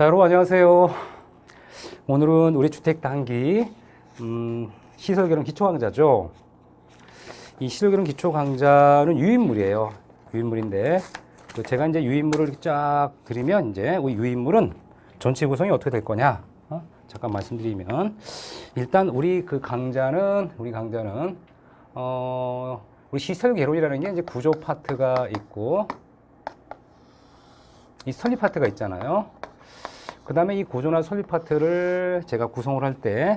자, 여러분 안녕하세요. 오늘은 우리 주택 단기 시설개론 기초 강좌죠. 이 시설개론 기초 강좌는 유인물이에요. 유인물인데 제가 이제 유인물을 이렇게 쫙 드리면 이제 우리 유인물은 전체 구성이 어떻게 될 거냐? 잠깐 말씀드리면 일단 우리 강좌는 우리 시설개론이라는 게 이제 구조 파트가 있고 이 설립 파트가 있잖아요. 그 다음에 이 구조나 설립 파트를 제가 구성을 할 때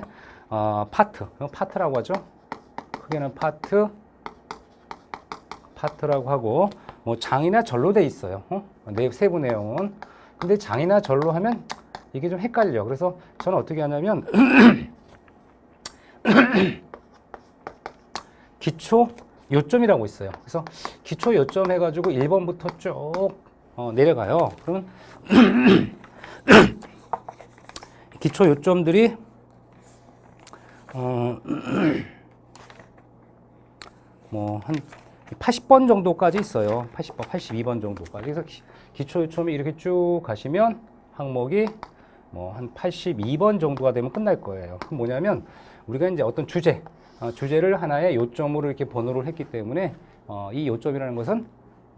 파트라고 하죠. 크게는 파트라고 하고 뭐 장이나 절로 돼 있어요. 세부 내용은. 근데 장이나 절로 하면 이게 좀 헷갈려. 그래서 저는 어떻게 하냐면 기초 요점이라고 있어요. 그래서 기초 요점 해가지고 1번부터 쭉 내려가요. 그러면 기초 요점들이 뭐 한 80번 정도까지 있어요. 80번, 82번 정도까지. 그래서 기초 요점이 이렇게 쭉 가시면 항목이 뭐 한 82번 정도가 되면 끝날 거예요. 그럼 뭐냐면 우리가 이제 어떤 주제를 하나의 요점으로 이렇게 번호를 했기 때문에 이 요점이라는 것은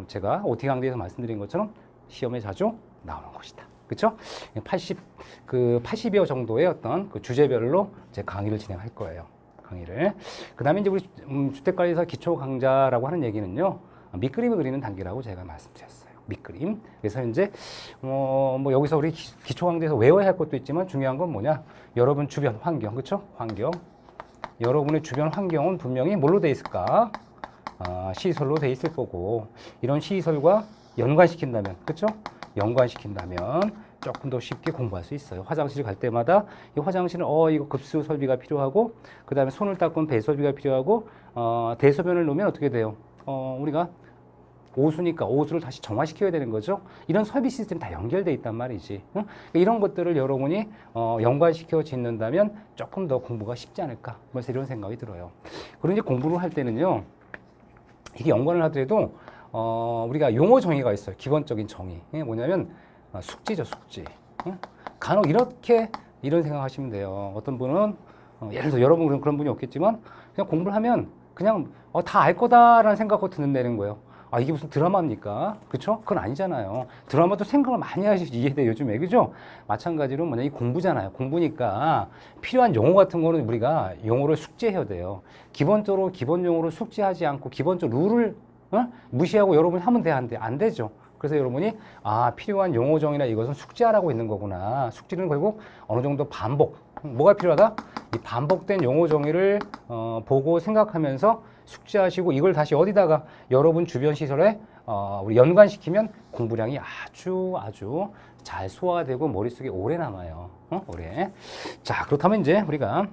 제가 OT 강좌에서 말씀드린 것처럼 시험에 자주 나오는 것이다. 그렇죠? 80여 정도의 어떤 그 주제별로 제 강의를 진행할 거예요. 그 다음에 이제 우리 주택관리사 기초 강좌라고 하는 얘기는요, 밑그림을 그리는 단계라고 제가 말씀드렸어요. 밑그림. 그래서 이제 뭐 여기서 우리 기초 강좌에서 외워야 할 것도 있지만 중요한 건 뭐냐? 여러분 주변 환경, 그렇죠? 환경. 여러분의 주변 환경은 분명히 뭘로 돼 있을까? 시설로 돼 있을 거고, 이런 시설과 연관시킨다면, 그렇죠? 연관시킨다면 조금 더 쉽게 공부할 수 있어요. 화장실 갈 때마다 이 화장실은 이거 급수 설비가 필요하고, 그 다음에 손을 닦으면 배설비가 필요하고, 대소변을 놓으면 어떻게 돼요? 우리가 오수니까 오수를 다시 정화시켜야 되는 거죠. 이런 설비 시스템이 다 연결돼 있단 말이지. 응? 이런 것들을 여러분이 연관시켜 짓는다면 조금 더 공부가 쉽지 않을까? 그래서 이런 생각이 들어요. 그리고 이제 공부를 할 때는요, 이게 연관을 하더라도 우리가 용어 정의가 있어요. 기본적인 정의. 뭐냐면 숙지죠, 숙지. 간혹 이런 생각하시면 돼요. 어떤 분은 예를 들어 여러분 그런 분이 없겠지만 그냥 공부를 하면 그냥 다 알 거다라는 생각하고 듣는다는 거예요. 이게 무슨 드라마입니까? 그쵸? 그건 아니잖아요. 드라마도 생각을 많이 하셔야지 이해돼요, 요즘에. 그죠? 마찬가지로 이 공부잖아요. 공부니까 필요한 용어 같은 거는 우리가 용어를 숙지해야 돼요. 기본적으로 기본 용어를 숙지하지 않고 기본적 룰을 무시하고 여러분이 하면 돼, 안 돼? 안 되죠. 그래서 여러분이 필요한 용어 정의나 이것은 숙지하라고 있는 거구나. 숙지는 결국 어느 정도 반복. 뭐가 필요하다? 이 반복된 용어 정의를 보고 생각하면서 숙지하시고 이걸 다시 어디다가 여러분 주변 시설에 우리 연관시키면 공부량이 아주 잘 소화되고 머릿속에 오래 남아요. 오래. 자, 그렇다면 이제 우리가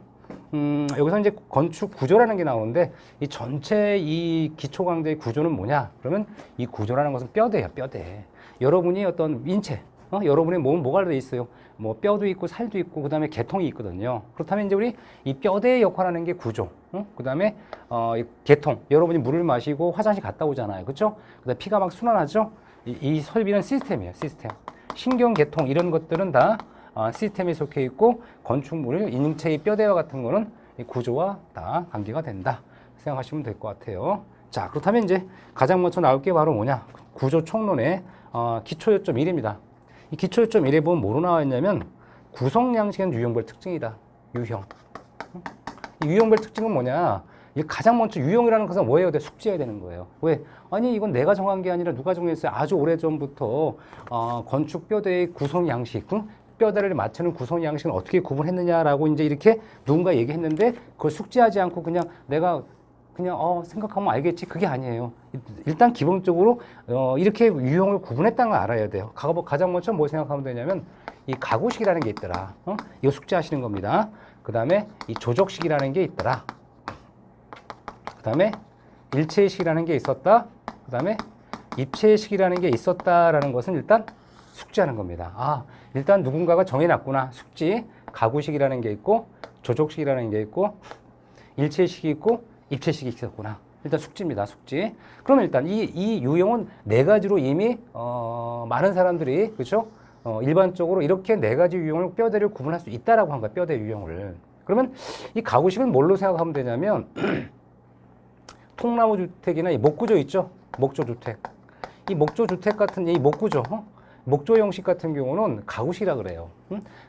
여기서 이제 건축 구조라는 게 나오는데 이 전체 이 기초 강좌의 구조는 뭐냐? 그러면 이 구조라는 것은 뼈대예요, 뼈대. 여러분이 어떤 인체, 여러분의 몸은 뭐가 돼 있어요? 뭐 뼈도 있고 살도 있고 그다음에 개통이 있거든요. 그렇다면 이제 우리 이 뼈대의 역할하는 게 구조. 그다음에 이 개통. 여러분이 물을 마시고 화장실 갔다 오잖아요. 그렇죠? 그다음에 피가 막 순환하죠. 이 설비는 시스템이에요, 시스템. 신경 개통 이런 것들은 다 시스템에 속해 있고 건축물을 인체의 뼈대와 같은 거는 이 구조와 다 관계가 된다 생각하시면 될 것 같아요. 자, 그렇다면 이제 가장 먼저 나올 게 바로 뭐냐? 구조 총론의 기초 요점 1입니다. 이 기초 요점 1에 보면 뭐로 나와 있냐면 구성 양식은 유형별 특징이다. 유형. 이 유형별 특징은 뭐냐? 이 가장 먼저 유형이라는 것은 뭐예요? 숙지해야 되는 거예요. 왜? 아니 이건 내가 정한 게 아니라 누가 정했어요? 아주 오래전부터 건축 뼈대의 구성 양식, 뼈대를 맞추는 구성 양식은 어떻게 구분했느냐라고 이제 이렇게 누군가 얘기했는데 그걸 숙지하지 않고 그냥 내가 그냥 생각하면 알겠지. 그게 아니에요. 일단 기본적으로 이렇게 유형을 구분했다는 걸 알아야 돼요. 가장 먼저 뭐 생각하면 되냐면 이 가구식이라는 게 있더라. 이거 숙지하시는 겁니다. 그 다음에 이 조적식이라는 게 있더라. 그 다음에 일체식이라는 게 있었다. 그 다음에 입체식이라는 게 있었다라는 것은 일단 숙지하는 겁니다. 일단 누군가가 정해놨구나. 숙지, 가구식이라는 게 있고 조적식이라는 게 있고 일체식이 있고 입체식이 있었구나. 일단 숙지입니다. 숙지. 그러면 일단 이 유형은 네 가지로 이미 많은 사람들이 그렇죠? 일반적으로 이렇게 네 가지 유형을 뼈대를 구분할 수 있다라고 한 거야. 뼈대 유형을. 그러면 이 가구식은 뭘로 생각하면 되냐면 통나무 주택이나 이 목구조 있죠? 목조 주택. 이 목조 주택 같은 이 목구조, 목조 형식 같은 경우는 가구식이라 그래요.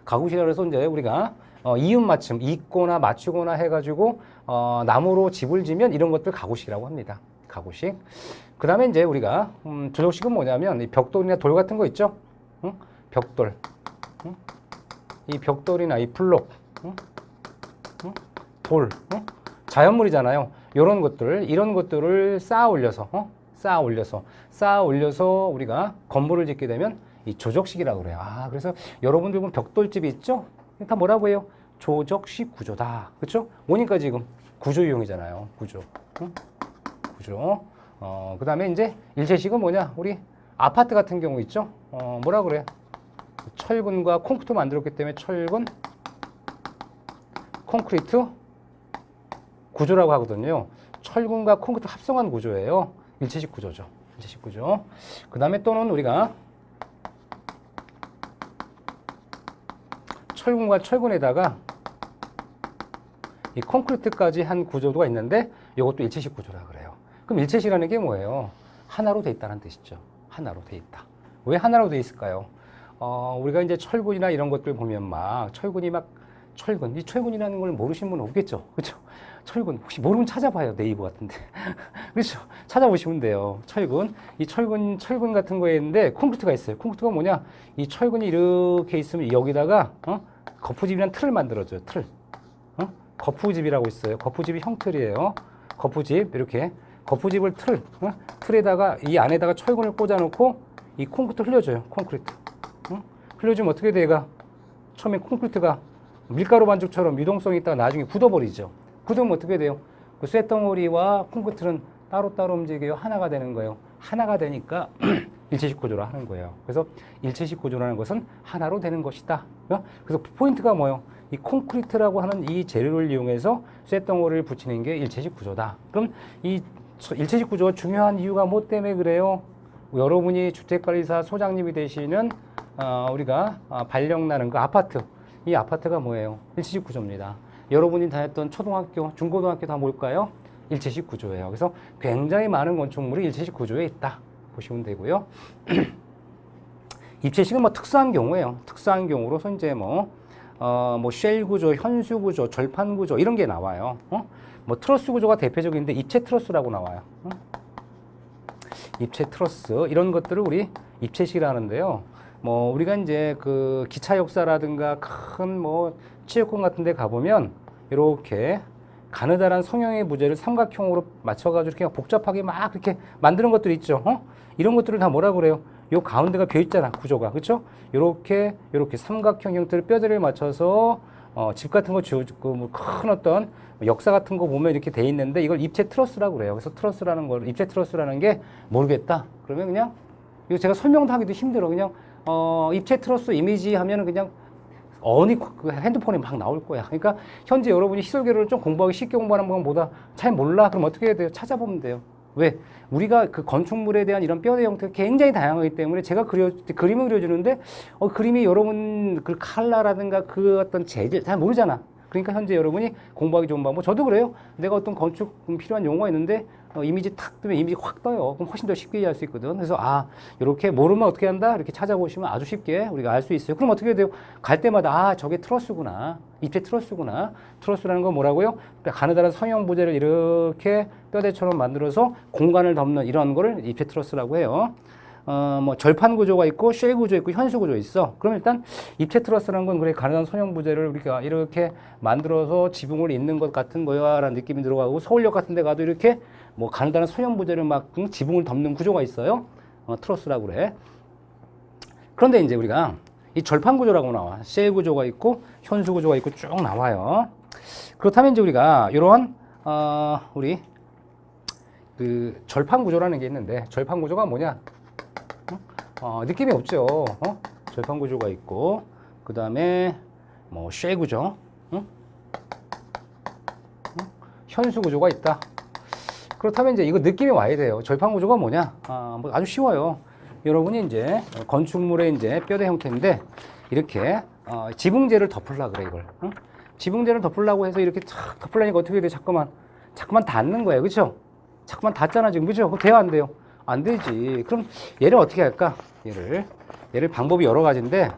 가구식이라 그래서 이제 우리가 이웃 맞춤, 잇거나 맞추거나 해가지고 나무로 집을 지면 이런 것들 가구식이라고 합니다. 가구식. 그 다음에 이제 우리가 조적식은 뭐냐면 이 벽돌이나 돌 같은 거 있죠? 벽돌. 이 벽돌이나 이 블록, 돌, 자연물이잖아요. 이런 것들을 쌓아 올려서 우리가 건물을 짓게 되면 이 조적식이라고 그래요. 아, 그래서 여러분들 보면 벽돌집이 있죠? 다 뭐라고 해요? 조적식 구조다. 그렇죠? 오니까 지금 구조 유형이잖아요. 구조. 구조. 그 다음에 이제 일체식은 뭐냐? 우리 아파트 같은 경우 있죠? 뭐라 그래? 철근과 콘크리트 만들었기 때문에 철근, 콘크리트 구조라고 하거든요. 철근과 콘크리트 합성한 구조예요. 일체식 구조죠. 일체식 구조. 그 다음에 또는 우리가 철근과 철근에다가 이 콘크리트까지 한 구조가 있는데 이것도 일체식 구조라 그래요. 그럼 일체식이라는 게 뭐예요? 하나로 돼 있다는 뜻이죠. 하나로 돼 있다. 왜 하나로 돼 있을까요? 우리가 이제 철근이나 이런 것들 보면 막 철근, 이 철근이라는 걸 모르시는 분은 없겠죠. 그렇죠? 철근 혹시 모르면 찾아봐요. 네이버 같은데. 그렇죠? 찾아보시면 돼요. 철근. 이 철근 같은 거에 있는데 콘크리트가 있어요. 콘크리트가 뭐냐? 이 철근이 이렇게 있으면 여기다가 거푸집이라는 틀을 만들어줘요. 틀. 거푸집이라고 있어요. 거푸집이 형틀이에요. 거푸집 이렇게 거푸집을 틀에다가 이 안에다가 철근을 꽂아놓고 이 콘크리트 흘려줘요. 콘크리트. 흘려주면 어떻게 돼? 얘가 처음에 콘크리트가 밀가루 반죽처럼 유동성이 있다가 나중에 굳어버리죠. 굳으면 어떻게 돼요? 그 쇳덩어리와 콘크리트는 따로따로 움직여요. 하나가 되는 거예요. 하나가 되니까 일체식 구조라 하는 거예요. 그래서 일체식 구조라는 것은 하나로 되는 것이다. 그래서 포인트가 뭐예요? 이 콘크리트라고 하는 이 재료를 이용해서 쇳덩어리를 붙이는 게 일체식 구조다. 그럼 이 일체식 구조가 중요한 이유가 뭐 때문에 그래요? 여러분이 주택관리사 소장님이 되시는 우리가 발령나는 그 아파트, 이 아파트가 뭐예요? 일체식 구조입니다. 여러분이 다녔던 초등학교, 중고등학교 다 뭘까요? 일체식 구조예요. 그래서 굉장히 많은 건축물이 일체식 구조에 있다 보시면 되고요. 입체식은 뭐 특수한 경우예요. 특수한 경우로서 이제 뭐 쉘 구조, 현수 구조, 절판 구조 이런 게 나와요. 뭐 트러스 구조가 대표적인데 입체 트러스라고 나와요. 입체 트러스 이런 것들을 우리 입체식이라 하는데요. 뭐 우리가 이제 그 기차 역사라든가 큰 뭐 체육관 같은 데 가보면 이렇게 가느다란 성형의 부재를 삼각형으로 맞춰가지고 이렇게 복잡하게 막 이렇게 만드는 것들이 있죠. 이런 것들을 다 뭐라 그래요? 요 가운데가 비어 있잖아, 구조가. 그렇죠? 요렇게 삼각형 형태를 뼈대를 맞춰서 집 같은 거 지어주고 뭐 큰 어떤 역사 같은 거 보면 이렇게 돼 있는데 이걸 입체 트러스라고 그래요. 그래서 트러스라는 걸 입체 트러스라는 게 모르겠다. 그러면 그냥 이거 제가 설명도 하기도 힘들어. 그냥 입체 트러스 이미지 하면은 그냥 그 핸드폰에 막 나올 거야. 그러니까 현재 여러분이 시설계를 좀 공부하기 쉽게 공부하는 것보다 잘 몰라. 그럼 어떻게 해야 돼요? 찾아보면 돼요. 왜? 우리가 그 건축물에 대한 이런 뼈대 형태가 굉장히 다양하기 때문에 제가 그림을 그려주는데 그림이 여러분 그 컬러라든가 그 어떤 재질 잘 모르잖아. 그러니까 현재 여러분이 공부하기 좋은 방법. 저도 그래요. 내가 어떤 건축 필요한 용어가 있는데 이미지 탁 뜨면 이미지 확 떠요. 그럼 훨씬 더 쉽게 이해할 수 있거든. 그래서 이렇게 모르면 어떻게 한다? 이렇게 찾아보시면 아주 쉽게 우리가 알 수 있어요. 그럼 어떻게 해야 돼요? 갈 때마다 저게 트러스구나. 입체 트러스구나. 트러스라는 건 뭐라고요? 가느다란 성형 부재를 이렇게 뼈대처럼 만들어서 공간을 덮는 이런 거를 입체 트러스라고 해요. 뭐 절판 구조가 있고 쉘 구조 있고 현수 구조 있어. 그럼 일단 입체 트러스라는 건 그래 가느다란 성형 부재를 우리가 이렇게 만들어서 지붕을 잇는 것 같은 거야라는 느낌이 들어가고 서울역 같은 데 가도 이렇게 뭐 가느다란 성형 부재를 막 지붕을 덮는 구조가 있어요. 트러스라고 그래. 그런데 이제 우리가 이 절판 구조라고 나와. 쉘 구조가 있고 현수 구조가 있고 쭉 나와요. 그렇다면 이제 우리가 이러한 우리 그 절판 구조라는 게 있는데 절판 구조가 뭐냐? 느낌이 없죠. 절판 구조가 있고 그 다음에 뭐 쉘 구조, 현수 구조가 있다. 그렇다면 이제 이거 느낌이 와야 돼요. 절판 구조가 뭐냐? 뭐 아주 쉬워요. 여러분이 이제 건축물의 이제 뼈대 형태인데 이렇게 지붕재를 덮으려 그래 이걸. 응? 지붕재를 덮으려고 해서 이렇게 착 덮으려니까 어떻게 돼? 자꾸만 닿는 거예요, 그렇죠? 자꾸만 닿잖아 지금, 그렇죠? 그럼 돼요, 안 돼요? 안 되지. 그럼 얘를 어떻게 할까? 얘를 방법이 여러 가지인데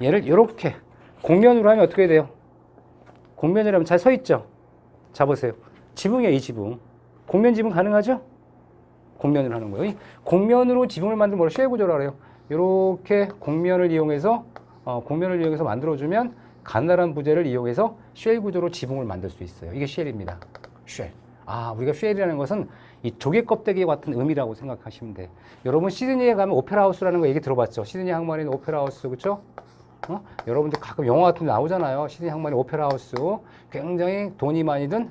얘를 이렇게 곡면으로 하면 어떻게 돼요? 곡면이라고 하면 잘 서 있죠? 자 보세요. 지붕이야, 이 지붕. 곡면 지붕 가능하죠? 곡면을 하는 거예요. 이 곡면으로 지붕을 만들면 뭐라 쉘 구조라 그래요. 이렇게 곡면을 이용해서 만들어주면 가느다란 부재를 이용해서 쉘 구조로 지붕을 만들 수 있어요. 이게 쉘입니다. 쉘. 우리가 쉘이라는 것은 이 조개 껍데기 같은 의미라고 생각하시면 돼. 여러분 시드니에 가면 오페라 하우스라는 거 얘기 들어봤죠? 시드니 항만에 있는 오페라 하우스, 그렇죠? 여러분들 가끔 영화 같은 데 나오잖아요. 시드니 항만의 오페라 하우스. 굉장히 돈이 많이 든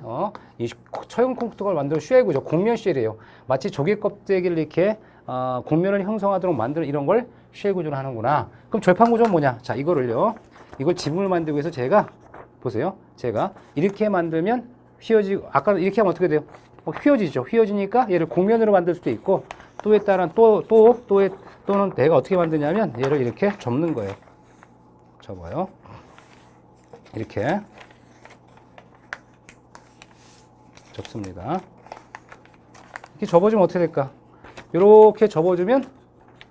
이 처형 콘크리트를 만드는 쉘 구조, 곡면 쉘이에요. 마치 조개 껍데기를 이렇게 곡면을 형성하도록 만드는 이런 걸 쉘 구조로 하는구나. 그럼 절판 구조는 뭐냐? 자, 이걸 지붕을 만들기 위해서 제가 보세요. 제가 이렇게 만들면 휘어지고, 아까 이렇게 하면 어떻게 돼요? 휘어지죠. 휘어지니까 얘를 곡면으로 만들 수도 있고, 또에 따른 또는 내가 어떻게 만드냐면 얘를 이렇게 접는 거예요. 접어요. 이렇게 접습니다. 이렇게 접어주면 어떻게 될까? 이렇게 접어주면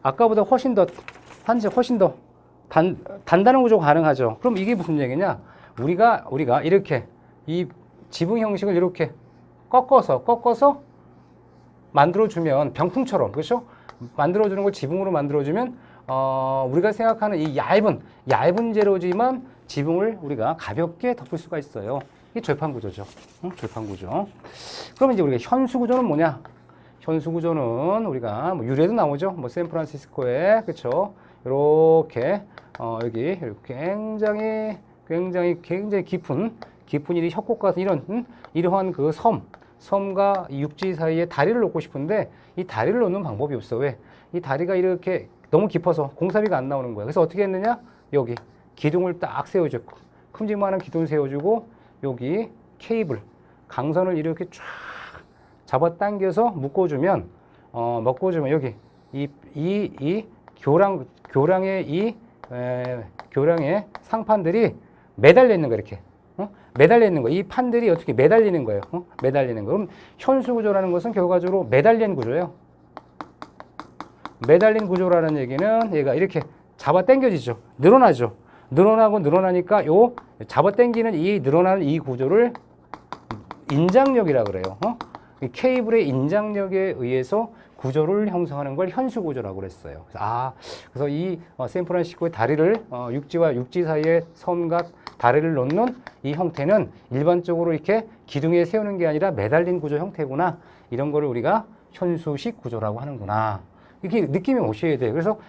아까보다 훨씬 더 단단한 구조가 가능하죠. 그럼 이게 무슨 얘기냐? 우리가 이렇게 이 지붕 형식을 이렇게 꺾어서 만들어주면 병풍처럼, 그렇죠? 만들어주는 걸 지붕으로 만들어주면 우리가 생각하는 이 얇은 재료지만 지붕을 우리가 가볍게 덮을 수가 있어요. 이게 절판 구조죠. 절판 구조. 그러면 이제 우리가 현수 구조는 뭐냐? 현수 구조는 우리가 뭐 유래도 나오죠. 뭐 샌프란시스코에, 그렇죠? 이렇게 여기 이렇게 굉장히 깊은 이 협곡 같은 이러한 그 섬과 육지 사이에 다리를 놓고 싶은데 이 다리를 놓는 방법이 없어. 왜? 이 다리가 이렇게 너무 깊어서 공사비가 안 나오는 거야. 그래서 어떻게 했느냐? 여기 기둥을 딱 세워주고, 큼직만한 기둥 세워주고, 여기 케이블, 강선을 이렇게 쫙 잡아당겨서 묶어주면 여기 이 교량의 상판들이 매달려 있는 거, 이렇게. 매달려 있는 거. 이 판들이 어떻게 매달리는 거예요. 매달리는 거. 그럼 현수 구조라는 것은 결과적으로 매달린 구조예요. 매달린 구조라는 얘기는 얘가 이렇게 잡아 당겨지죠. 늘어나죠. 늘어나니까 잡아 당기는 늘어나는 이 구조를 인장력이라 그래요. 이 케이블의 인장력에 의해서 구조를 형성하는 걸 현수 구조라고 그랬어요. 그래서 이 샌프란시스코의 다리를 육지와 육지 사이에 섬과 다리를 놓는 이 형태는 일반적으로 이렇게 기둥에 세우는 게 아니라 매달린 구조 형태구나. 이런 거를 우리가 현수식 구조라고 하는구나. 이렇게 느낌이 오셔야 돼요. 그래서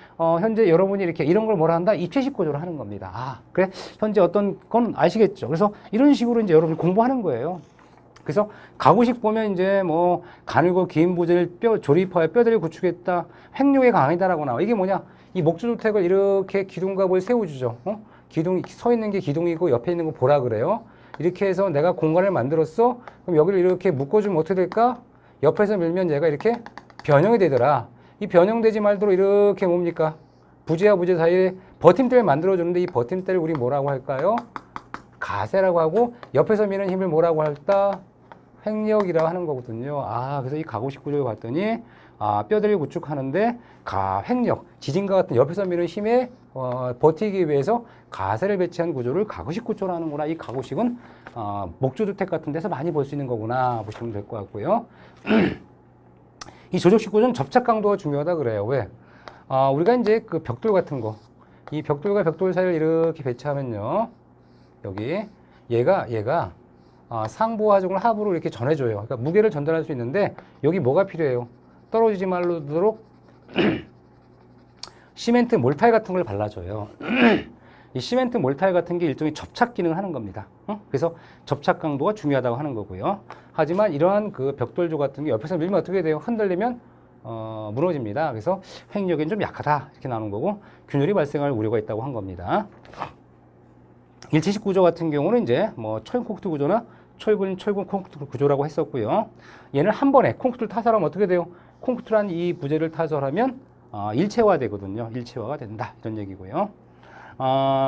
현재 여러분이 이렇게 이런 걸 뭐라 한다? 입체식 구조를 하는 겁니다. 그래? 현재 어떤 건 아시겠죠? 그래서 이런 식으로 이제 여러분이 공부하는 거예요. 그래서 가구식 보면 이제 뭐 가늘고 긴 부재를 조립하여 뼈대를 구축했다. 횡령의 강이다라고 나와. 이게 뭐냐? 이 목조주택을 이렇게 기둥갑을 세워주죠. 기둥이 서 있는 게 기둥이고 옆에 있는 거 보라 그래요. 이렇게 해서 내가 공간을 만들었어. 그럼 여기를 이렇게 묶어주면 어떻게 될까? 옆에서 밀면 얘가 이렇게 변형이 되더라. 이 변형되지 말도록 이렇게 뭡니까? 부재와 부재 사이에 버팀대를 만들어주는데 이 버팀대를 우리 뭐라고 할까요? 가세라고 하고 옆에서 미는 힘을 뭐라고 할까? 횡력이라고 하는 거거든요. 그래서 이 가구식 구조를 봤더니 뼈대를 구축하는데 횡력, 지진과 같은 옆에서 미는 힘에 버티기 위해서 가세를 배치한 구조를 가구식 구조로 하는구나. 이 가구식은 목조주택 같은 데서 많이 볼 수 있는 거구나 보시면 될 것 같고요. 이 조적식 구조는 접착 강도가 중요하다 그래요. 왜? 우리가 이제 그 벽돌 같은 거, 이 벽돌과 벽돌 사이를 이렇게 배치하면요, 여기 얘가 상부와 하중을 하부로 이렇게 전해줘요. 그러니까 무게를 전달할 수 있는데 여기 뭐가 필요해요? 떨어지지 말도록 시멘트 몰탈 같은 걸 발라줘요. 이 시멘트 몰탈 같은 게 일종의 접착 기능을 하는 겁니다. 그래서 접착 강도가 중요하다고 하는 거고요. 하지만 이러한 그 벽돌조 같은 게 옆에서 밀면 어떻게 돼요? 흔들리면 무너집니다. 그래서 횡력은 좀 약하다 이렇게 나오는 거고 균열이 발생할 우려가 있다고 한 겁니다. 일체식 구조 같은 경우는 이제 뭐 철근 콘크리트 구조나 철근 콘크리트 구조라고 했었고요. 얘는 한 번에 콘크리트를 타설하면 어떻게 돼요? 콩쿠트란 이 부재를 타설하면 일체화 되거든요. 일체화가 된다. 이런 얘기고요.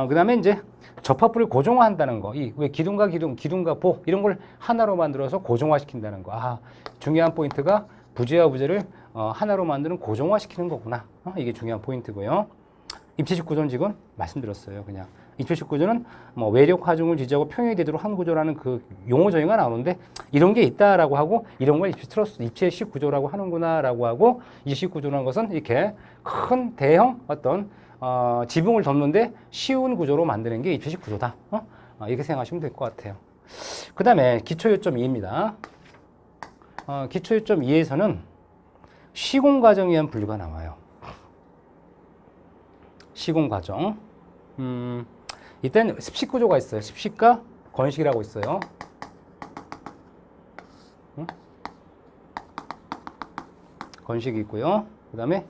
그 다음에 이제 접합부를 고정화한다는 거. 왜 기둥과 기둥, 기둥과 보 이런 걸 하나로 만들어서 고정화시킨다는 거. 중요한 포인트가 부재와 부재를 하나로 만드는 고정화시키는 거구나. 이게 중요한 포인트고요. 입체식 구조는 지금 말씀드렸어요. 그냥 입체식 구조는 뭐 외력 하중을 지지하고 평형이 되도록 한 구조라는 그 용어 정의가 나오는데 이런 게 있다라고 하고 이런 걸 입체식 구조라고 하는구나라고 하고 입체식 구조라는 것은 이렇게 큰 대형 어떤 지붕을 덮는데 쉬운 구조로 만드는 게 입체식 구조다. 이렇게 생각하시면 될 것 같아요. 그 다음에 기초요점 2입니다. 기초요점 2에서는 시공 과정에 의한 분류가 나와요. 시공 과정. 이때는 습식 구조가 있어요. 습식과 건식이라고 있어요. 건식이 있고요. 그 다음에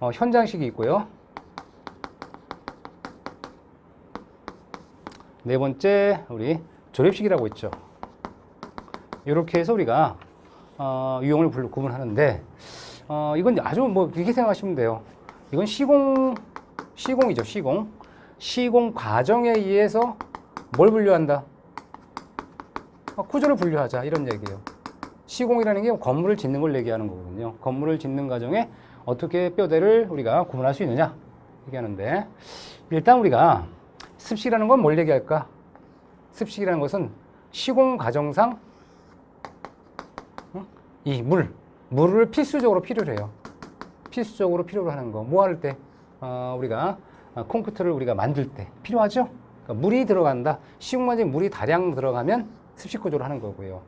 현장식이 있고요. 네 번째 우리 조립식이라고 있죠. 이렇게 해서 우리가 유형을 구분하는데 이건 아주 뭐 이렇게 생각하시면 돼요. 이건 시공이죠. 시공 과정에 의해서 뭘 분류한다? 구조를 분류하자 이런 얘기예요. 시공이라는 게 건물을 짓는 걸 얘기하는 거거든요. 건물을 짓는 과정에 어떻게 뼈대를 우리가 구분할 수 있느냐 얘기하는데 일단 우리가 습식이라는 건 뭘 얘기할까? 습식이라는 것은 시공 과정상 이 물을 필수적으로 필요로 해요. 필수적으로 필요로 하는 거. 뭐 할 때? 우리가 콘크리트를 우리가 만들 때 필요하죠? 그러니까 물이 들어간다. 시공과정에 물이 다량 들어가면 습식 구조를 하는 거고요.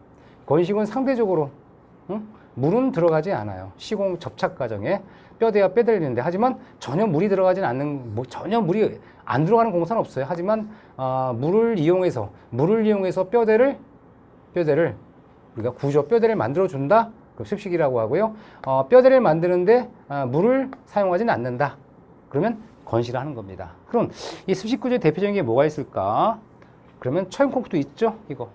건식은 상대적으로 물은 들어가지 않아요. 시공 접착 과정에 뼈대와 뼈대를 있는데 하지만 전혀 물이 들어가진 않는 전혀 물이 안 들어가는 공사는 없어요. 하지만 물을 이용해서 뼈대를 우리가 구조 뼈대를 만들어 준다. 그 습식이라고 하고요. 뼈대를 만드는데 물을 사용하지는 않는다. 그러면 건식을 하는 겁니다. 그럼 이 습식 구조의 대표적인 게 뭐가 있을까? 그러면 철근 콘크리트 있죠? 이거.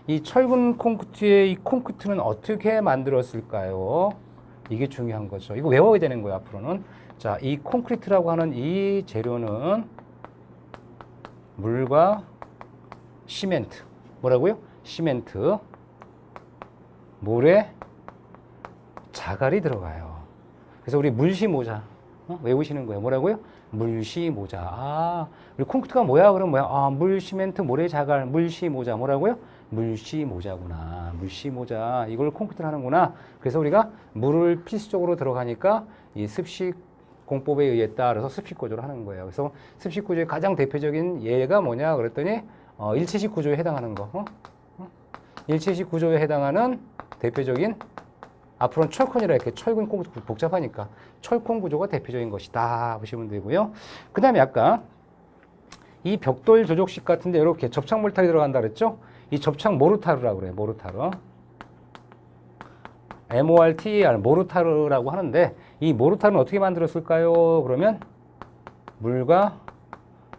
이 철근 콘크리트의 이 콘크리트는 어떻게 만들었을까요? 이게 중요한 거죠. 이거 외워야 되는 거예요, 앞으로는. 자, 이 콘크리트라고 하는 이 재료는 물과 시멘트. 뭐라고요? 시멘트. 모래, 자갈이 들어가요. 그래서 우리 물시 모자 외우시는 거예요. 뭐라고요? 물시 모자. 우리 콘크리트가 뭐야? 그럼 뭐야? 물, 시멘트, 모래, 자갈, 물시 모자. 뭐라고요? 물시 모자구나. 물시 모자. 이걸 콘크리트를 하는구나. 그래서 우리가 물을 필수적으로 들어가니까 이 습식 공법에 의해 따라서 습식 구조를 하는 거예요. 그래서 습식 구조의 가장 대표적인 예가 뭐냐? 그랬더니 일체식 구조에 해당하는 거. 일체식 구조에 해당하는 대표적인 앞으로는 철콘이라 이렇게 철근 콘크리트 복잡하니까 철콘 구조가 대표적인 것이다 보시면 되고요. 그 다음에 아까 이 벽돌 조족식 같은데 이렇게 접착 몰탈이 들어간다 그랬죠? 이 접착 모르타르라고 그래요. 모르타르. MORTAR 모르타르라고 하는데 이 모르타르는 어떻게 만들었을까요? 그러면 물과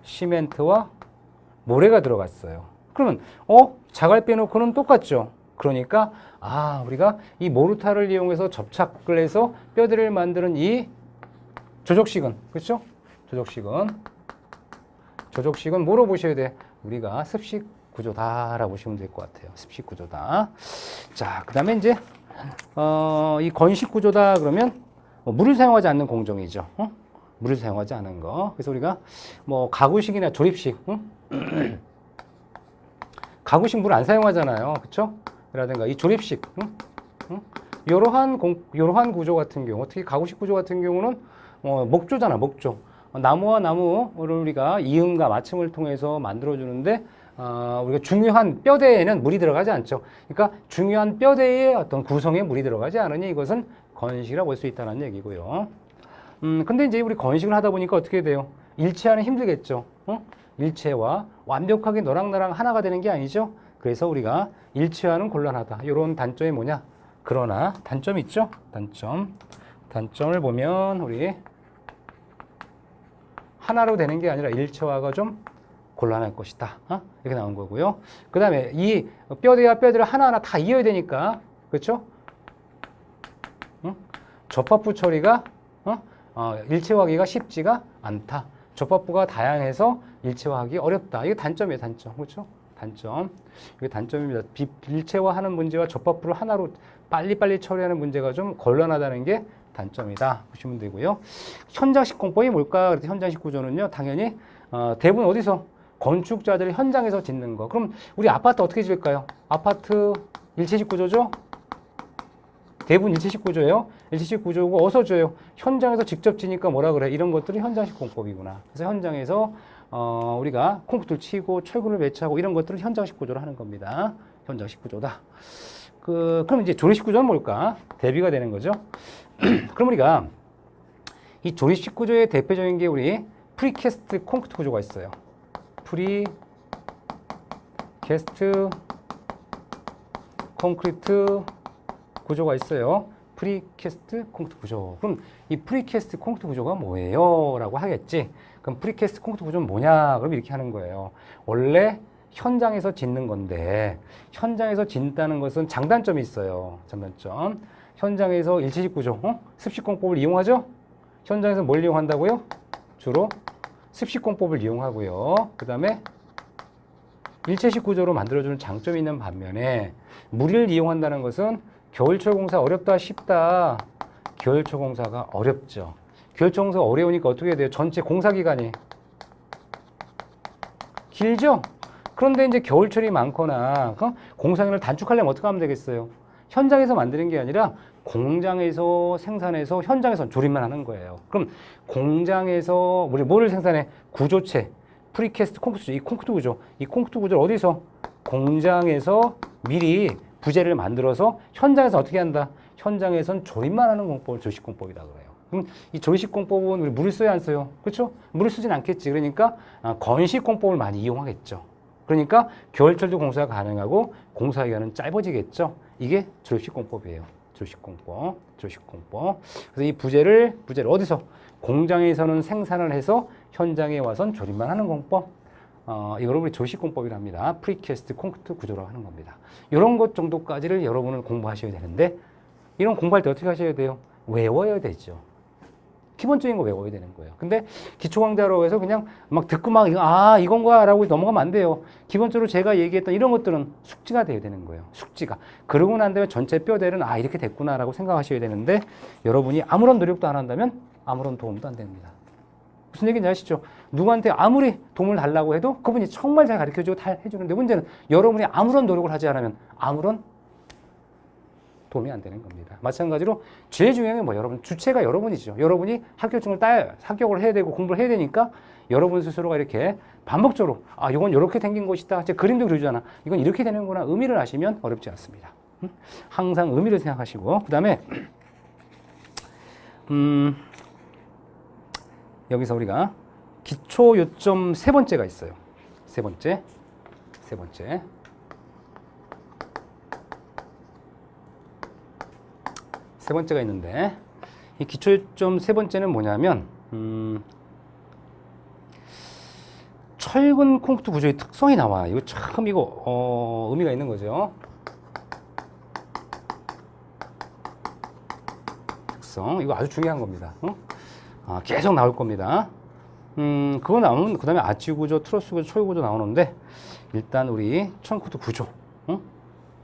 시멘트와 모래가 들어갔어요. 그러면 자갈 빼놓고는 똑같죠. 그러니까 우리가 이 모르타를 이용해서 접착을 해서 뼈대를 만드는 이 조족식은 그렇죠? 조족식은 뭐로 보셔야 돼? 우리가 습식 구조다라고 보시면 될 것 같아요. 습식 구조다. 자, 그다음에 이제 이 건식 구조다 그러면 물을 사용하지 않는 공정이죠. 물을 사용하지 않은 거. 그래서 우리가 뭐 가구식이나 조립식, 가구식 물 안 사용하잖아요. 그렇죠? 라든가 이 조립식, 이러한 구조 같은 경우, 특히 가구식 구조 같은 경우는 목조잖아, 목조. 나무와 나무를 우리가 이음과 맞춤을 통해서 만들어주는데 우리가 중요한 뼈대에는 물이 들어가지 않죠. 그러니까 중요한 뼈대의 어떤 구성에 물이 들어가지 않으니 이것은 건식이라고 볼 수 있다는 얘기고요. 근데 이제 우리 건식을 하다 보니까 어떻게 돼요? 일체화는 힘들겠죠. 일체와 완벽하게 너랑 나랑 하나가 되는 게 아니죠. 그래서 우리가 일체화는 곤란하다. 이런 단점이 뭐냐? 그러나 단점이 있죠? 단점을 보면 우리 하나로 되는 게 아니라 일체화가 좀 곤란할 것이다. 이렇게 나온 거고요. 그 다음에 이 뼈대와 뼈대를 하나하나 다 이어야 되니까, 그렇죠? 접합부 처리가 일체화하기가 쉽지가 않다. 접합부가 다양해서 일체화하기 어렵다. 이게 단점이에요, 단점. 그렇죠? 단점. 이게 단점입니다. 일체화하는 문제와 접합부를 하나로 빨리빨리 처리하는 문제가 좀 곤란하다는 게 단점이다. 보시면 되고요. 현장식 공법이 뭘까? 그랬더니 현장식 구조는요, 당연히 대부분 어디서? 건축자들이 현장에서 짓는 거. 그럼 우리 아파트 어떻게 지을까요? 아파트 일체식 구조죠? 대부분 일체식 구조예요. 일체식 구조고 어서 줘요. 현장에서 직접 지니까 뭐라 그래? 이런 것들이 현장식 공법이구나. 그래서 현장에서 우리가 콘크리트를 치고 철근을 배치하고 이런 것들을 현장식 구조로 하는 겁니다. 현장식 구조다. 그럼 이제 조립식 구조는 뭘까? 대비가 되는 거죠. 그럼 우리가 이 조립식 구조의 대표적인 게 우리 프리캐스트 콘크리트 구조가 있어요. 프리캐스트 콘크리트 구조가 있어요. 프리캐스트 콘크리트 구조. 그럼 이 프리캐스트 콘크리트 구조가 뭐예요? 라고 하겠지. 그럼 프리캐스트 콘크리트 구조는 뭐냐? 그럼 이렇게 하는 거예요. 원래 현장에서 짓는 건데 현장에서 짓는다는 것은 장단점이 있어요. 장단점. 현장에서 일체식 구조, 습식공법을 이용하죠? 현장에서 뭘 이용한다고요? 주로 습식공법을 이용하고요. 그 다음에 일체식 구조로 만들어주는 장점이 있는 반면에 무리를 이용한다는 것은 겨울철 공사 어렵다 쉽다. 겨울철 공사가 어렵죠. 겨울철 공사가 어려우니까 어떻게 해야 돼요? 전체 공사 기간이 길죠? 그런데 이제 겨울철이 많거나 공사기간을 단축하려면 어떻게 하면 되겠어요? 현장에서 만드는 게 아니라 공장에서 생산해서 현장에서 조립만 하는 거예요. 그럼 공장에서 우리 뭐를 생산해? 구조체, 프리캐스트 콘크리트, 이 콘크리트 구조. 이 콘크리트 구조를 어디서? 공장에서 미리 부재를 만들어서 현장에서 어떻게 한다? 현장에선 조립만 하는 공법을 조립식 공법이다 그래요. 그럼 이 조립식 공법은 우리 물을 써야 안 써요? 그렇죠? 물을 쓰진 않겠지. 그러니까 건식 공법을 많이 이용하겠죠. 그러니까 겨울철도 공사가 가능하고 공사 기간은 짧아지겠죠. 이게 조립식 공법이에요. 조립식 공법. 그래서 이 부재를 어디서? 공장에서는 생산을 해서 현장에 와선 조립만 하는 공법. 이걸 우리 조립식 공법이라 합니다. 프리캐스트 콘크리트 구조라고 하는 겁니다. 이런 것 정도까지를 여러분은 공부하셔야 되는데 이런 공부할 때 어떻게 하셔야 돼요? 외워야 되죠. 기본적인 거 외워야 되는 거예요. 근데 기초강좌로 해서 그냥 막 듣고 막 이건가 라고 넘어가면 안 돼요. 기본적으로 제가 얘기했던 이런 것들은 숙지가 돼야 되는 거예요. 숙지가. 그러고 난 다음에 전체 뼈대는 이렇게 됐구나 라고 생각하셔야 되는데 여러분이 아무런 노력도 안 한다면 아무런 도움도 안 됩니다. 무슨 얘기인지 아시죠? 누구한테 아무리 도움을 달라고 해도 그분이 정말 잘 가르쳐주고 다 해주는데 문제는 여러분이 아무런 노력을 하지 않으면 아무런 도움이 안 되는 겁니다. 마찬가지로 제일 중요한 게 여러분 주체가 여러분이죠. 여러분이 합격을 해야 되고 공부를 해야 되니까 여러분 스스로가 이렇게 반복적으로 이건 이렇게 생긴 것이다. 제 그림도 그려주잖아. 이건 이렇게 되는구나. 의미를 아시면 어렵지 않습니다. 항상 의미를 생각하시고 그 다음에 여기서 우리가 기초 요점 세 번째가 있어요. 세 번째. 세 번째가 있는데 이 기초 요점 세 번째는 뭐냐면 철근 콘크리트 구조의 특성이 나와. 이거 참 의미가 있는 거죠. 특성 이거 아주 중요한 겁니다. 계속 나올 겁니다. 그거 나오면 그 다음에 아치 구조, 트러스 구조, 초유 구조 나오는데 일단 우리 콘크리트 구조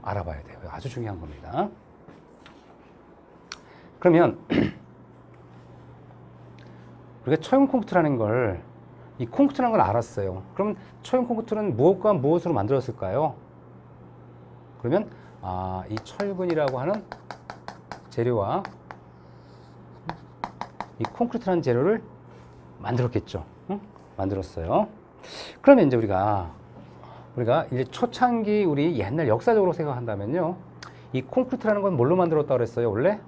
알아봐야 돼요. 아주 중요한 겁니다. 그러면 우리가 처형 콘크리트라는 걸 이 콘크리트라는 걸 알았어요. 그럼 처형 콘크리트는 무엇과 무엇으로 만들었을까요? 그러면 이 철근이라고 하는 재료와 이 콘크리트라는 재료를 만들었겠죠. 만들었어요. 그러면 이제 우리가 이제 초창기 우리 옛날 역사적으로 생각한다면요. 이 콘크리트라는 건 뭘로 만들었다고 그랬어요, 원래?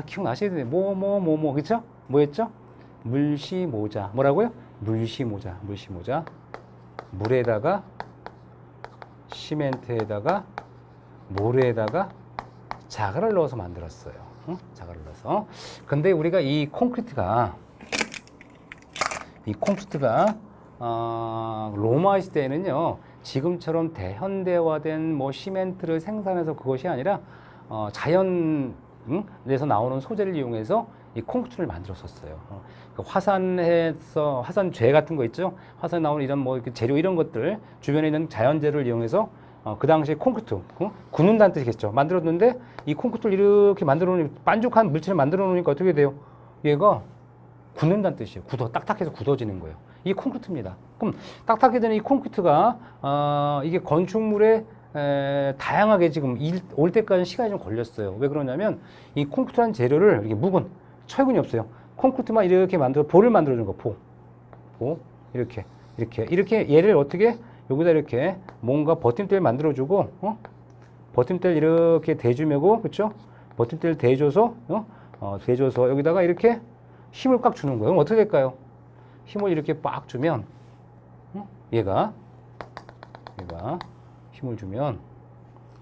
기억나셔야 돼요. 그쵸? 뭐였죠? 물시모자. 뭐라고요? 물시모자. 물에다가, 시멘트에다가, 모래에다가 자갈을 넣어서 만들었어요. 자갈을 넣어서. 근데 우리가 이 콘크리트가 로마 시대에는요, 지금처럼 대현대화된 시멘트를 생산해서 그것이 아니라 자연 에서 나오는 소재를 이용해서 이 콘크리트를 만들었었어요. 그러니까 화산재 같은 거 있죠? 화산에 나오는 이런 뭐 재료 이런 것들 주변에 있는 자연재료를 이용해서 그 당시에 콘크리트, 굳는다는 뜻이겠죠. 만들었는데 이 콘크리트를 이렇게 만들어 놓으니 반죽한 물체를 만들어 놓으니까 어떻게 돼요? 얘가 굳는다는 뜻이에요. 딱딱해서 굳어지는 거예요. 이게 콘크리트입니다. 그럼 딱딱해지는 이 콘크리트가 이게 건축물에 다양하게 지금 올 때까지 시간이 좀 걸렸어요. 왜 그러냐면 이 콘크리트라는 재료를 이렇게 묵은 철근이 없어요. 콘크리트만 이렇게 볼을 만들어 주는 거, 이렇게 얘를 어떻게 여기다 이렇게 뭔가 버팀대를 만들어 주고 버팀대를 이렇게 대주매고 그렇죠? 버팀대를 대줘서 대줘서 여기다가 이렇게 힘을 꽉 주는 거예요. 그럼 어떻게 될까요? 힘을 이렇게 빡 주면 얘가 힘을 주면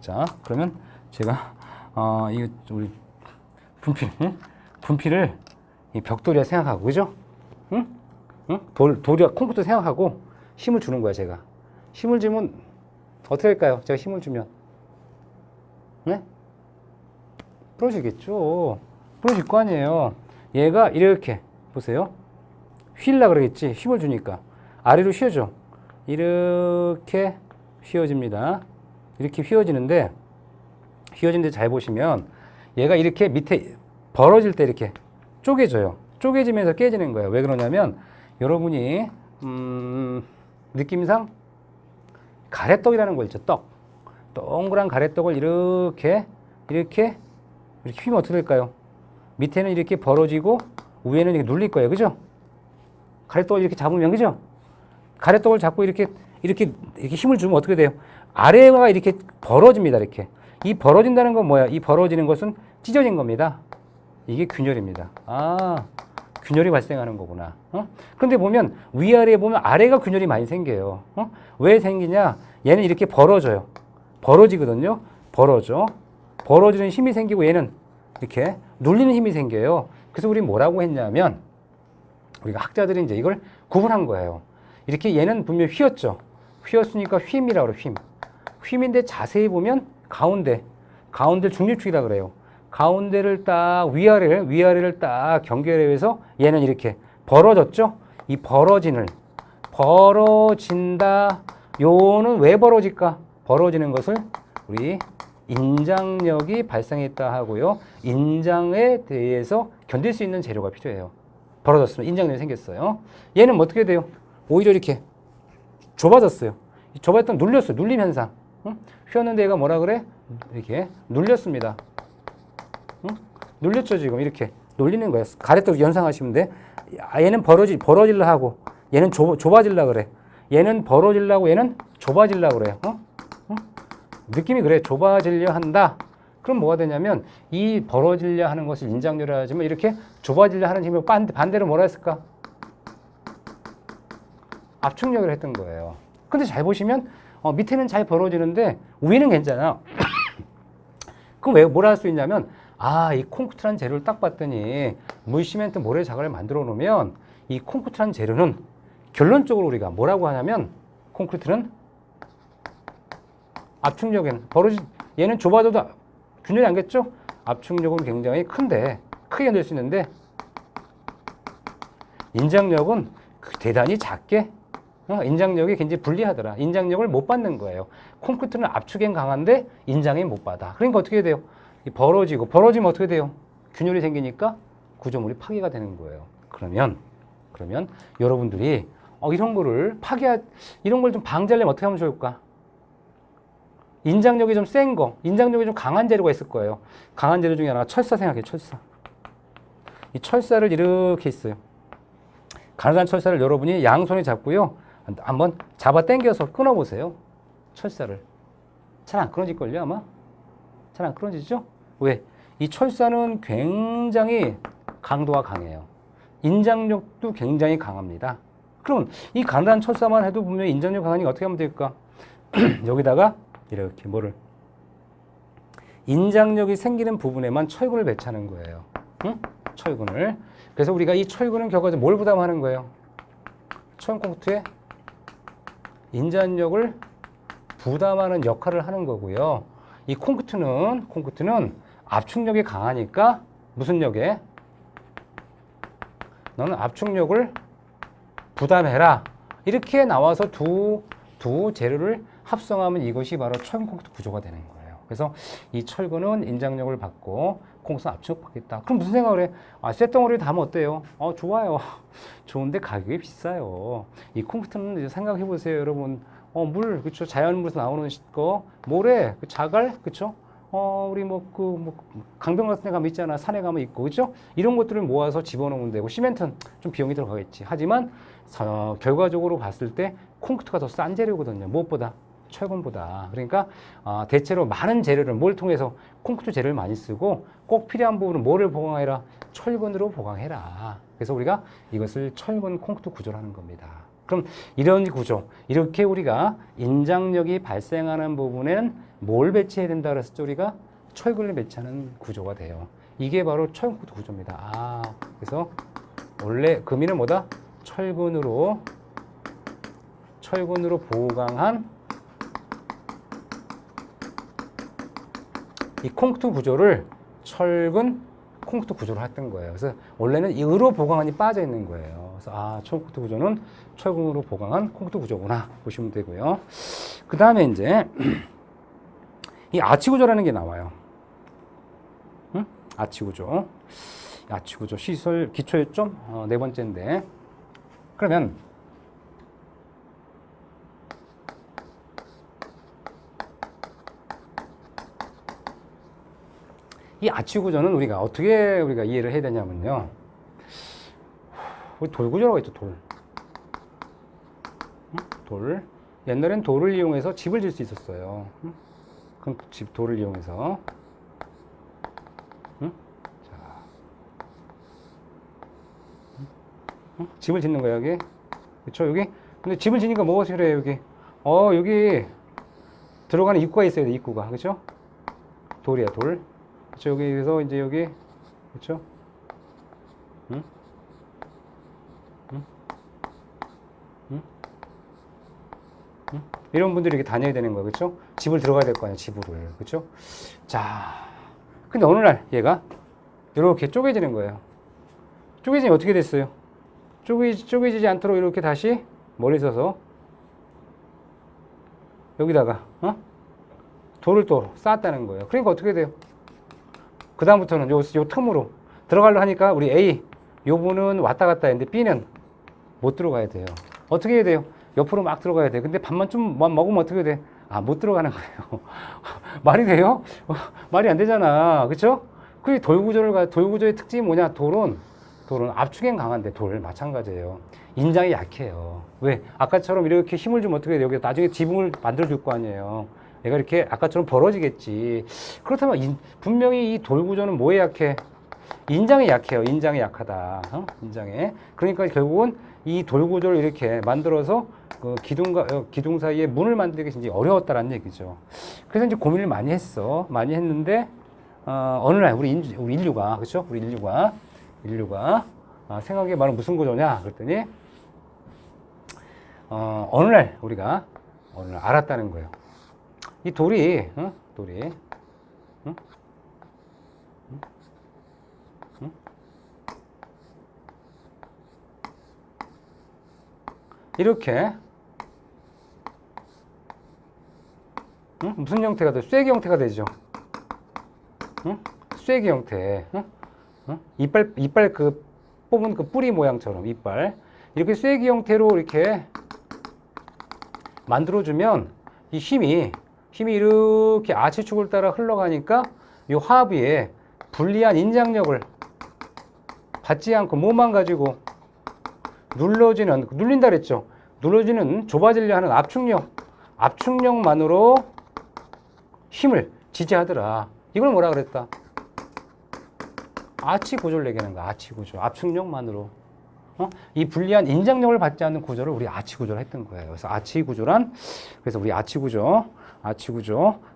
자 그러면 제가 이거 우리 분필을 이 벽돌이라 생각하고 그죠? 돌이야 콘크리트 생각하고 힘을 주는 거야 제가. 힘을 주면 어떻게 할까요? 제가 힘을 주면 네? 부러지겠죠. 부러질 거 아니에요. 얘가 이렇게 보세요. 휠라 그러겠지. 힘을 주니까 아래로 휘어져. 이렇게 휘어집니다. 이렇게 휘어지는데 잘 보시면 얘가 이렇게 밑에 벌어질 때 이렇게 쪼개져요. 쪼개지면서 깨지는 거예요. 왜 그러냐면 여러분이 느낌상 가래떡이라는 거 있죠. 동그란 가래떡을 이렇게 휘면 어떻게 될까요? 밑에는 이렇게 벌어지고 위에는 이렇게 눌릴 거예요. 그죠? 가래떡을 이렇게 잡으면 그죠? 가래떡을 잡고 이렇게 힘을 주면 어떻게 돼요? 아래가 이렇게 벌어집니다. 이렇게. 이 벌어진다는 건 뭐야? 이 벌어지는 것은 찢어진 겁니다. 이게 균열입니다. 균열이 발생하는 거구나. 그런데 보면 위아래에 보면 아래가 균열이 많이 생겨요. 왜 생기냐? 얘는 이렇게 벌어져요. 벌어지거든요. 벌어지는 힘이 생기고 얘는 이렇게 눌리는 힘이 생겨요. 그래서 우리 뭐라고 했냐면 우리가 학자들이 이제 이걸 구분한 거예요. 이렇게 얘는 분명히 휘었죠. 휘었으니까 휨이라고 그래요. 휨인데 자세히 보면 가운데 중립축이라 그래요. 가운데를 딱 위아래를 딱 경계해서 얘는 이렇게 벌어졌죠. 이 벌어진다. 요는 왜 벌어질까? 벌어지는 것을 우리 인장력이 발생했다 하고요. 인장에 대해서 견딜 수 있는 재료가 필요해요. 벌어졌으면 인장력이 생겼어요. 얘는 어떻게 돼요? 오히려 이렇게 좁아졌어요. 좁아졌던 눌렸어요. 눌림 현상. 휘었는데 얘가 뭐라 그래? 이렇게 눌렸습니다. 눌렸죠 지금 이렇게 눌리는 거예요. 가래떡 연상하시면 돼. 얘는 벌어질라 하고 얘는 좁아질라 그래. 얘는 벌어질라고 얘는 좁아질라 그래요. 느낌이 그래. 좁아지려 한다. 그럼 뭐가 되냐면 이 벌어지려 하는 것을 인장률이라 하지만 이렇게 좁아지려 하는 힘이 반대로 뭐라 했을까? 압축력을 했던 거예요. 근데 잘 보시면 밑에는 잘 벌어지는데 위는 괜찮아. 그럼 왜 뭐라 할 수 있냐면 이 콘크리트라는 재료를 딱 봤더니 물, 시멘트, 모래, 자갈을 만들어 놓으면 이 콘크리트라는 재료는 결론적으로 우리가 뭐라고 하냐면 콘크리트는 압축력에는 얘는 좁아져도 균열이 안 겠죠? 압축력은 굉장히 크게 견딜 수 있는데 인장력은 대단히 작게 인장력이 굉장히 불리하더라. 인장력을 못 받는 거예요. 콘크리트는 압축엔 강한데 인장에 못 받아. 그러니까 어떻게 돼요? 벌어지면 어떻게 돼요? 균열이 생기니까 구조물이 파괴가 되는 거예요. 그러면 여러분들이 이런 거를 이런 걸 좀 방지하려면 어떻게 하면 좋을까? 인장력이 좀 센 거, 인장력이 좀 강한 재료가 있을 거예요. 강한 재료 중에 하나가 철사 생각해요. 이 철사를 이렇게 있어요. 가느다란 철사를 여러분이 양손에 잡고요. 한번 잡아 당겨서 끊어보세요. 철사를. 잘 안 끊어질걸요, 아마? 잘 안 끊어지죠? 왜? 이 철사는 굉장히 강도가 강해요. 인장력도 굉장히 강합니다. 그럼 이 가느다란 철사만 해도 분명히 인장력 강하니까 어떻게 하면 될까? 여기다가 이렇게 인장력이 생기는 부분에만 철근을 배치하는 거예요. 철근을. 그래서 우리가 이 철근은 결과적으로 뭘 부담하는 거예요? 처음 콘크리트에 인장력을 부담하는 역할을 하는 거고요. 이 콘크리트는 압축력이 강하니까 무슨 역에? 너는 압축력을 부담해라. 이렇게 나와서 두 재료를 합성하면 이것이 바로 철근 콘크리트 구조가 되는 거예요. 그래서 이 철근은 인장력을 받고 콘크리트는 압축력 받겠다. 그럼 무슨 생각을 해? 아, 쇳덩어리를 담으면 어때요? 좋아요. 좋은데 가격이 비싸요. 이 콘크리트는 생각해 보세요, 여러분. 물, 그쵸? 자연물에서 나오는 거, 모래, 자갈, 그쵸? 우리 강변 같은 데 가면 있잖아. 산에 가면 있고, 그죠? 이런 것들을 모아서 집어넣으면 되고, 시멘트는 좀 비용이 들어가겠지. 하지만, 결과적으로 봤을 때, 콘크리트가 더 싼 재료거든요. 무엇보다? 철근보다. 그러니까, 대체로 많은 재료를, 뭘 통해서 콘크리트 재료를 많이 쓰고, 꼭 필요한 부분은 뭐를 보강해라? 철근으로 보강해라. 그래서 우리가 이것을 철근 콘크리트 구조라는 겁니다. 그럼 이런 구조, 이렇게 우리가 인장력이 발생하는 부분에는 뭘 배치해야 된다 그랬었죠? 우리가 철근을 배치하는 구조가 돼요. 이게 바로 철근 콘크리트 구조입니다. 그래서 원래 금이는 뭐다? 철근으로 보강한 이 콘크리트 구조를 철근 콘크리트 구조로 했던 거예요. 그래서 원래는 이 으로 보강안이 빠져 있는 거예요. 그래서 콘크리트 구조는 철근으로 보강한 콘크리트 구조구나 보시면 되고요. 그 다음에 이제 이 아치 구조라는 게 나와요. 응? 아치 구조. 아치 구조 시설 기초요점 네 번째인데, 그러면 이 아치 구조는 우리가 어떻게 이해를 해야 되냐면요. 우리 돌 구조라고 했죠, 돌. 돌. 옛날엔 돌을 이용해서 집을 질 수 있었어요. 그럼 돌을 이용해서. 자. 집을 짓는 거야, 여기. 그쵸, 여기. 근데 집을 지니까 뭐가 필요해요, 여기? 여기 들어가는 입구가 있어야 돼, 입구가. 그쵸? 돌이야, 돌. 그쵸, 여기서 이제 여기. 그쵸? 응? 이런 분들이 이렇게 다녀야 되는 거예요. 그쵸? 집을 들어가야 될 거 아니에요. 집을. 그쵸? 자. 근데 어느 날 얘가 이렇게 쪼개지는 거예요. 쪼개지면 어떻게 됐어요? 쪼개지지 않도록 이렇게 다시 멀리 서서 여기다가, 돌을 또 쌓았다는 거예요. 그러니까 어떻게 돼요? 그다음부터는 요 틈으로 들어가려 하니까 우리 A, 요 분은 왔다 갔다 했는데 B는 못 들어가야 돼요. 어떻게 해야 돼요? 옆으로 막 들어가야 돼. 근데 밥만 좀 먹으면 어떻게 돼? 못 들어가는 거예요. 말이 돼요? 말이 안 되잖아. 그쵸? 그 돌 구조의 특징이 뭐냐? 돌은 압축엔 강한데 마찬가지예요. 인장이 약해요. 왜? 아까처럼 이렇게 힘을 주면 어떻게 돼요? 여기 나중에 지붕을 만들어 줄 거 아니에요. 얘가 이렇게 아까처럼 벌어지겠지. 그렇다면 분명히 이 돌 구조는 뭐에 약해? 인장에 약해요. 인장에 약하다. 인장에. 그러니까 결국은 이 돌 구조를 이렇게 만들어서 그 기둥 사이에 문을 만들기 굉장히 어려웠다라는 얘기죠. 그래서 이제 고민을 많이 했어. 많이 했는데 어느 날 우리 인류가, 그렇죠? 우리 인류가 생각해 말은 무슨 구조냐? 그랬더니 어느 날 알았다는 거예요. 이 돌이 이렇게 무슨 형태가 돼? 쐐기 형태가 되죠. 쐐기 형태. 이빨 그 뽑은 그 뿌리 모양처럼 이빨. 이렇게 쐐기 형태로 이렇게 만들어주면 이 힘이 이렇게 아치축을 따라 흘러가니까 이 하부에 불리한 인장력을 받지 않고 몸만 가지고 눌린다 그랬죠. 눌러지는 좁아지려 하는 압축력만으로 힘을 지지하더라. 이걸 뭐라 그랬다? 아치 구조를 얘기하는 거야. 아치 구조. 압축력만으로. 이 불리한 인장력을 받지 않는 구조를 우리 아치 구조를 했던 거예요. 그래서 그래서 우리 아치 구조.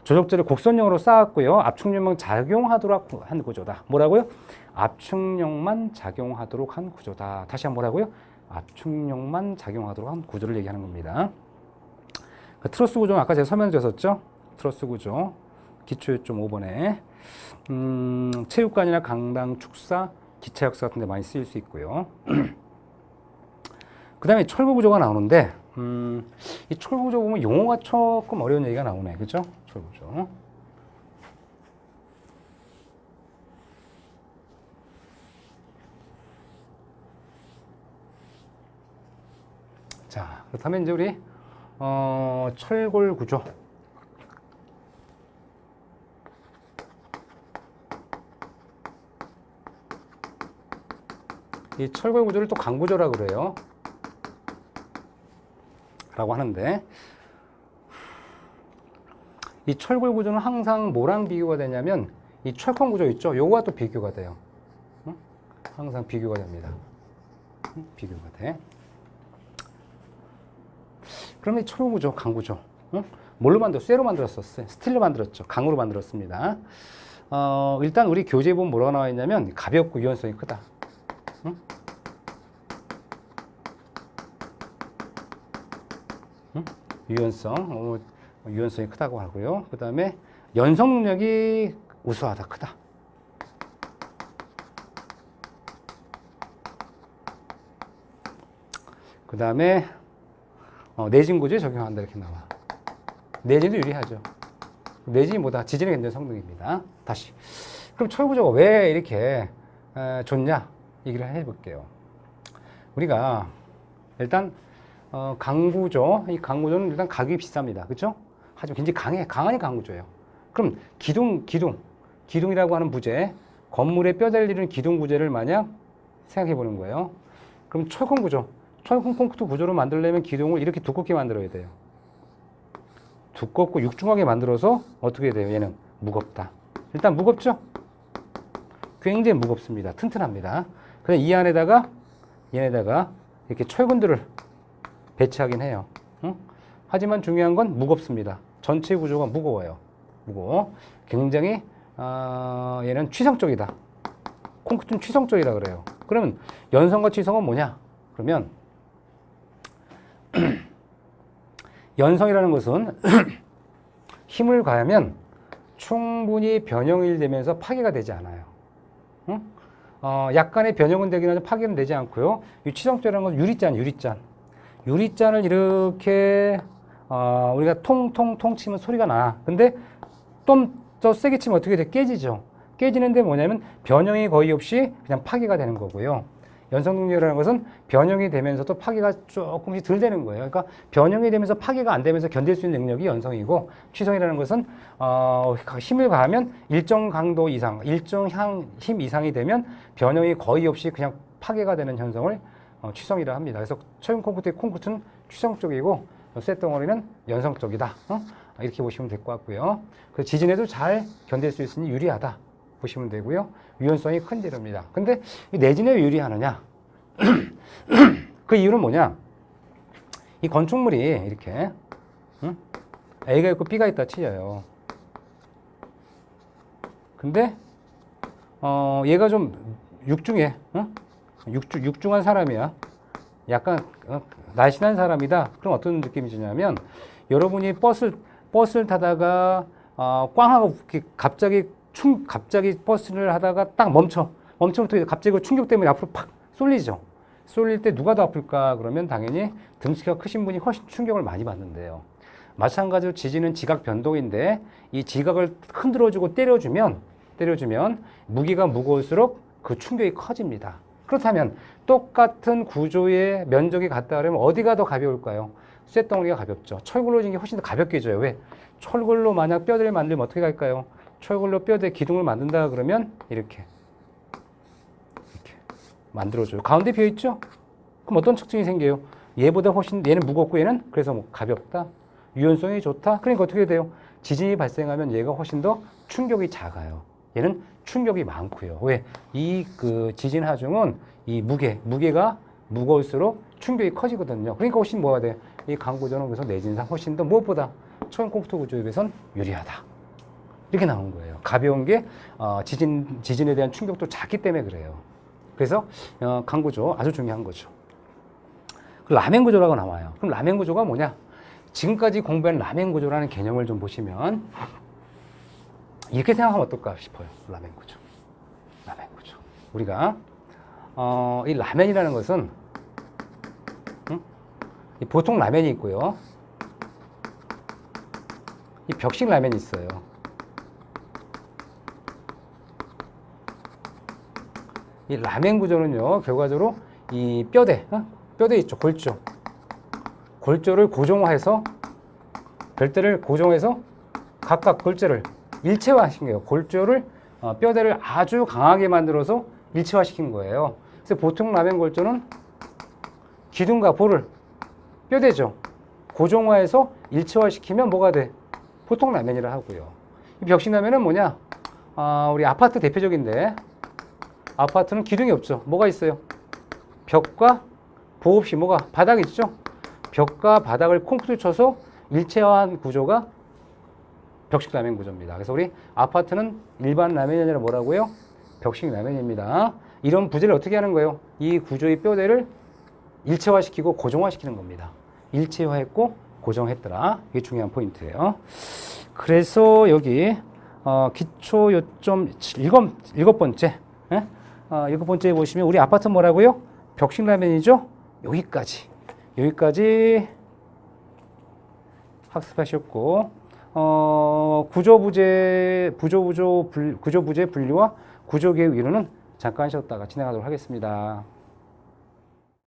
조적재를 곡선형으로 쌓았고요. 압축력만 작용하도록 한 구조다. 뭐라고요? 압축력만 작용하도록 한 구조다. 다시 한번 뭐라고요? 압축력만 작용하도록 한 구조를 얘기하는 겁니다. 트러스 구조는 아까 제가 설명드렸었죠? 트러스 구조. 기초요점 5번에. 체육관이나 강당, 축사, 기차 역사 같은 데 많이 쓰일 수 있고요. 그 다음에 철거 구조가 나오는데, 이 철거 구조 보면 용어가 조금 어려운 얘기가 나오네. 그죠? 철거 구조. 자, 그렇다면 이제 우리, 철골 구조. 이 철골 구조를 또 강구조라고 그래요. 라고 하는데, 이 철골 구조는 항상 뭐랑 비교가 되냐면, 이 철권 구조 있죠? 요거와 또 비교가 돼요. 응? 항상 비교가 됩니다. 응? 비교가 돼. 그러면 이 철골 구조, 강구조. 응? 뭘로 만들었어? 쇠로 만들었었어요. 스틸로 만들었죠. 강으로 만들었습니다. 일단 우리 교재에 보면 뭐라고 나와 있냐면, 가볍고 유연성이 크다. 응? 응? 유연성이 크다고 하고요. 그 다음에 연성 능력이 우수하다, 크다. 그 다음에 내진 구조에 적용한다 이렇게 나와. 내진도 유리하죠. 내진이 뭐다? 지진에 견디는 성능입니다. 다시. 그럼 철구조가 왜 이렇게 좋냐? 얘기를 해볼게요. 우리가 일단 강구조, 이 강구조는 일단 가격이 비쌉니다. 그렇죠? 하지만 굉장히 강하니 강구조예요. 그럼 기둥이라고 하는 부재, 건물에 뼈대를 이루는 기둥 부재를 만약 생각해 보는 거예요. 그럼 철권 구조, 철권 콘크리트 구조를 만들려면 기둥을 이렇게 두껍게 만들어야 돼요. 두껍고 육중하게 만들어서 어떻게 돼요? 얘는 무겁다. 일단 무겁죠? 굉장히 무겁습니다. 튼튼합니다. 그래서 이 안에다가 얘네다가 이렇게 철근들을 배치하긴 해요. 응? 하지만 중요한 건 무겁습니다. 전체 구조가 무거워요. 무거워. 굉장히 얘는 취성적이다. 콘크리트는 취성적이라 그래요. 그러면 연성과 취성은 뭐냐? 그러면 연성이라는 것은 힘을 가하면 충분히 변형이 되면서 파괴가 되지 않아요. 응? 약간의 변형은 되긴 하지만 파괴는 되지 않고요. 이 취성적이라는 것은 유리잔을 이렇게 우리가 통통통 치면 소리가 나. 근데 좀 더 세게 치면 어떻게 돼? 깨지죠. 깨지는데 뭐냐면 변형이 거의 없이 그냥 파괴가 되는 거고요. 연성 능력이라는 것은 변형이 되면서도 파괴가 조금씩 덜 되는 거예요. 그러니까 변형이 되면서 파괴가 안 되면서 견딜 수 있는 능력이 연성이고, 취성이라는 것은 힘을 가하면 일정 강도 이상, 일정 힘 이상이 되면 변형이 거의 없이 그냥 파괴가 되는 현상을 취성이라 합니다. 그래서 철근 콘크리트는 취성적이고 쇳덩어리는 연성적이다. 이렇게 보시면 될 것 같고요. 그 지진에도 잘 견딜 수 있으니 유리하다 보시면 되고요. 유연성이 큰 재료입니다. 근데 이 내진에 왜 유리하느냐? 그 이유는 뭐냐? 이 건축물이 이렇게 A가 있고 B가 있다 치져요. 근데 얘가 좀 육중해. 육중한 사람이야. 약간 날씬한 사람이다. 그럼 어떤 느낌이 드냐면, 여러분이 버스를 타다가 꽝하고 갑자기 버스를 하다가 딱 멈추면 갑자기 충격 때문에 앞으로 팍 쏠리죠. 쏠릴 때 누가 더 아플까? 그러면 당연히 등치가 크신 분이 훨씬 충격을 많이 받는데요. 마찬가지로 지진은 지각 변동인데, 이 지각을 흔들어주고 때려주면 무게가 무거울수록 그 충격이 커집니다. 그렇다면 똑같은 구조의 면적이 같다 그러면 어디가 더 가벼울까요? 쇳덩어리가 가볍죠. 철골로 진 게 훨씬 더 가볍게 져요. 왜? 철골로 만약 뼈대를 만들면 어떻게 갈까요? 철골로 뼈대 기둥을 만든다 그러면 이렇게 만들어줘요. 가운데 비어있죠? 그럼 어떤 특징이 생겨요? 얘보다 훨씬, 얘는 무겁고 얘는 그래서 뭐 가볍다, 유연성이 좋다. 그러니까 어떻게 돼요? 지진이 발생하면 얘가 훨씬 더 충격이 작아요. 얘는 충격이 많고요. 왜? 그 지진 하중은 이 무게가 무거울수록 충격이 커지거든요. 그러니까 훨씬 뭐가 돼? 이 강구조는 그래서 내진상 훨씬 더 무엇보다 철근 콘크리트 구조에 비해서는 유리하다. 이렇게 나온 거예요. 가벼운 게 지진에 대한 충격도 작기 때문에 그래요. 그래서 강구조 아주 중요한 거죠. 그 라멘 구조라고 나와요. 그럼 라멘 구조가 뭐냐? 지금까지 공부한 라멘 구조라는 개념을 좀 보시면, 이렇게 생각하면 어떨까 싶어요. 라멘 구조. 라멘 구조. 우리가 이 라멘이라는 것은 이 보통 라멘이 있고요. 이 벽식 라멘이 있어요. 이 라멘 구조는요, 결과적으로 이 뼈대 있죠, 골조. 골조를 고정화해서, 별대를 고정해서 각각 골조를 일체화시킨 거예요. 골조를, 뼈대를 아주 강하게 만들어서 일체화시킨 거예요. 그래서 보통 라멘 골조는 기둥과 볼을, 뼈대죠, 고정화해서 일체화시키면 뭐가 돼? 보통 라멘이라 하고요. 이 벽식 라멘은 뭐냐? 우리 아파트 대표적인데, 아파트는 기둥이 없죠. 뭐가 있어요? 벽과 보호 없이 뭐가? 바닥이 있죠? 벽과 바닥을 콘크리트 쳐서 일체화한 구조가 벽식 라멘 구조입니다. 그래서 우리 아파트는 일반 라멘이 아니라 뭐라고요? 벽식 라멘입니다. 이런 부재를 어떻게 하는 거예요? 이 구조의 뼈대를 일체화시키고 고정화시키는 겁니다. 일체화했고 고정했더라. 이게 중요한 포인트예요. 그래서 여기 기초 요점 일곱 번째, 일곱 번째에 보시면 우리 아파트 뭐라고요? 벽식 라멘이죠? 여기까지 학습하셨고, 구조부재 분류와 구조계획 이론은 잠깐 쉬었다가 진행하도록 하겠습니다.